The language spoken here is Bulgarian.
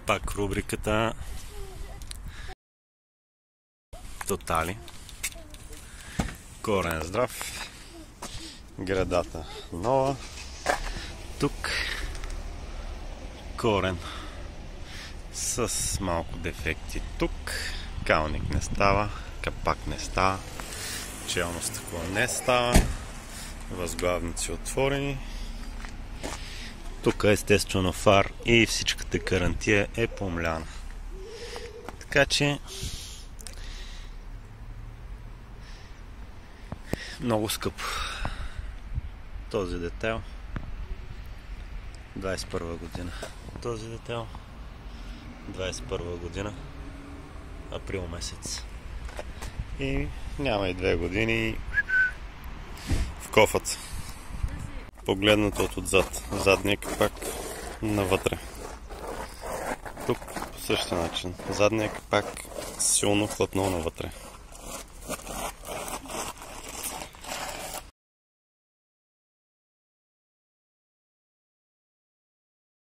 Пак рубриката Тотали. Корен здрав. Гредата нова. Тук корен с малко дефекти тук. Калник не става, капак не става, челно стъкло не става, възглавници отворени. Тук естествено фар и всичката карантия е помляна. Така че много скъпо. Този детайл 21 година. Този детайл 21 година. Април месец. И няма и 2 години в кофата. Погледнато от отзад. Задния капак навътре. Тук по същия начин. Задния капак силно хлътнал навътре.